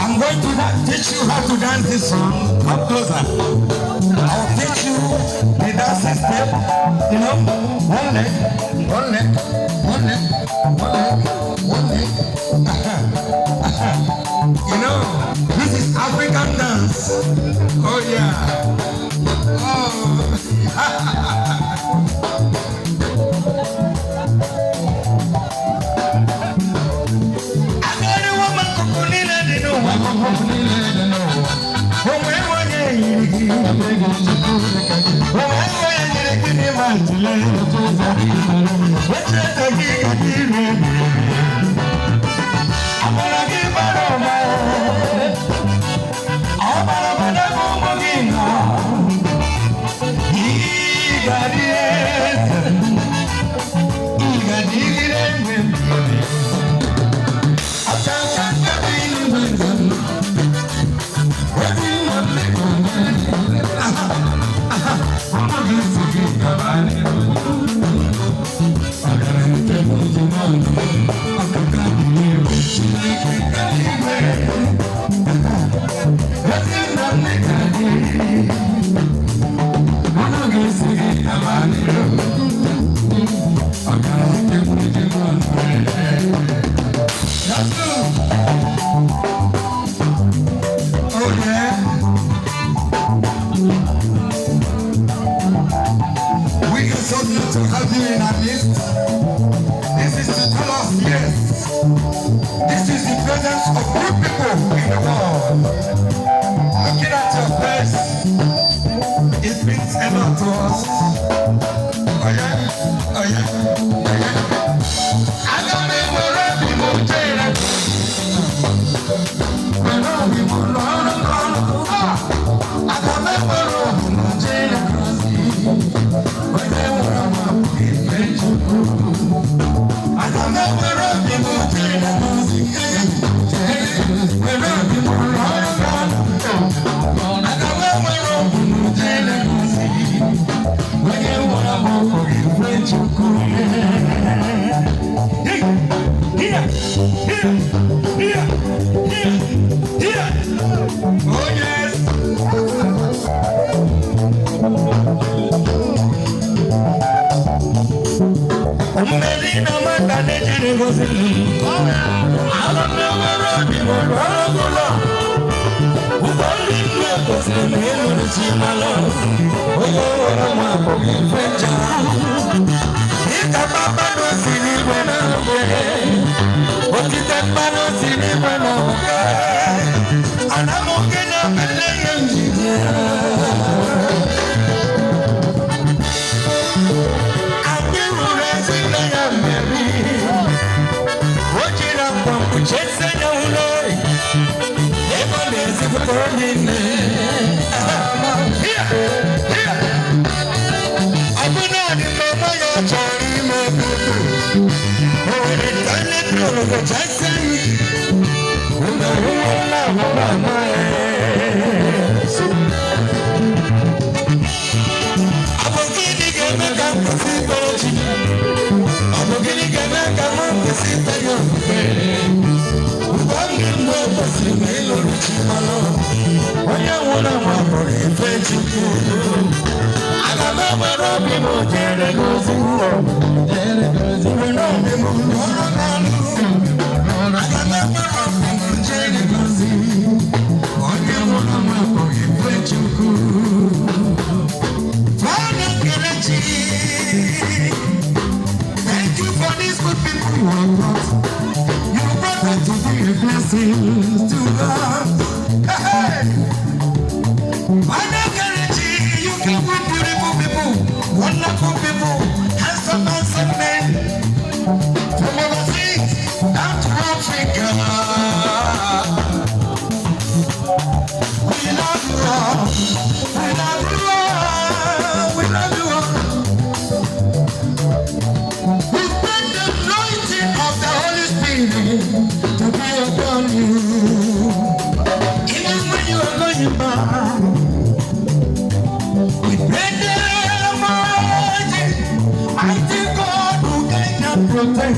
I'm going to teach you how to dance this song. Come closer. I'll teach you the dancing step. You know, one leg, one leg, one leg, one leg, one leg. You know, this is African dance. Oh yeah. Oh.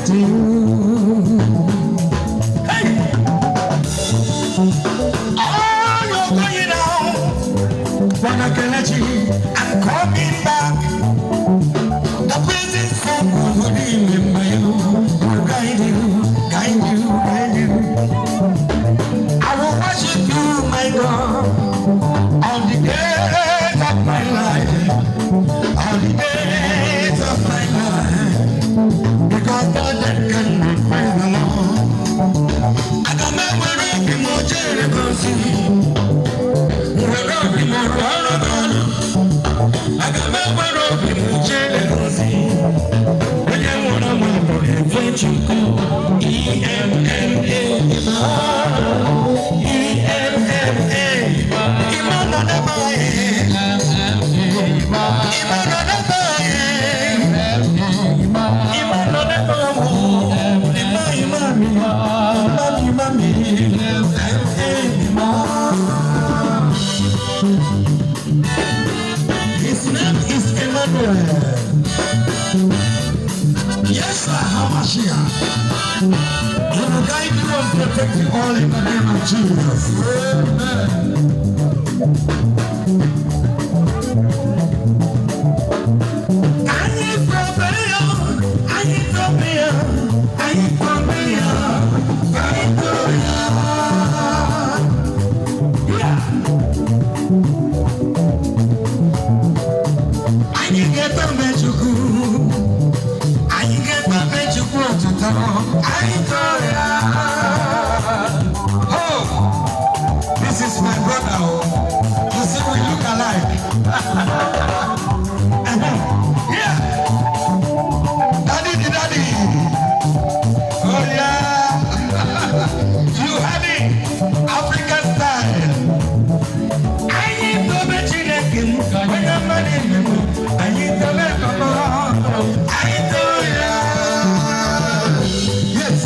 to you. Hey! Oh, you're going out. Wanna connect you. I'm coming back. The presence of God will remember you. Will guide you, guide you, guide you. I will worship you, my God, all the days of my life. All the days of my life. Because God that cannot praise the Lord. I don't know where I can go to the sea. Where I can go to I don't know where I can go to the sea. When you want to move, if you go, E-M-M-A, E-M-M-A, Imana his name is Emmanuel. Yes, Hamashiach. He will guide you and protect you all in the name of Jesus. This is my brother. You see, we look alike. Yeah. Daddy. Oh, yeah. You have it. African style. I need to mention it. When I'm money, I need to make a more. I do, yeah. Yes.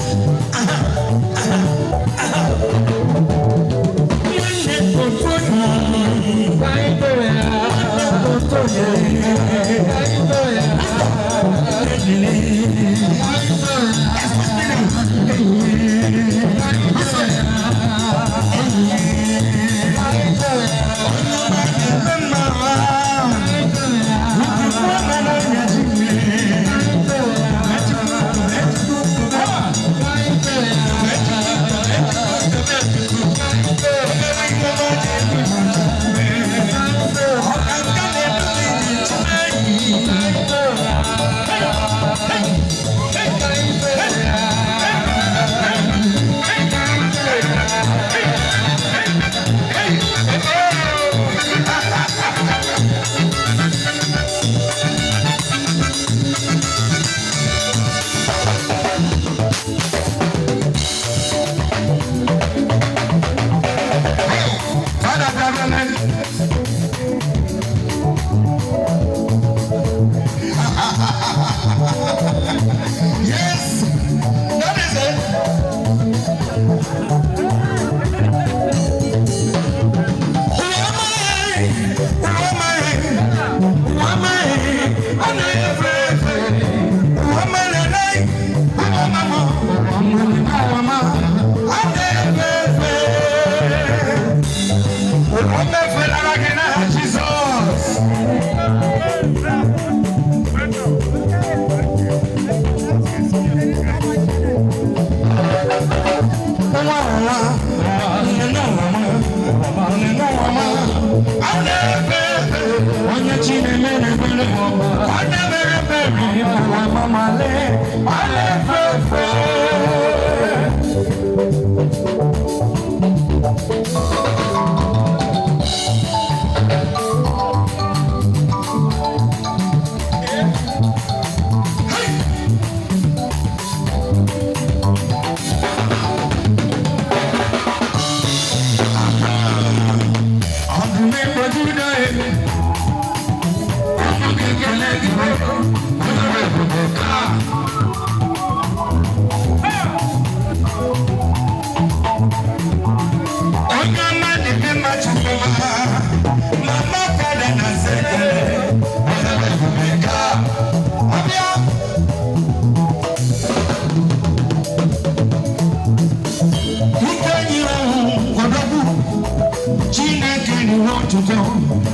to do.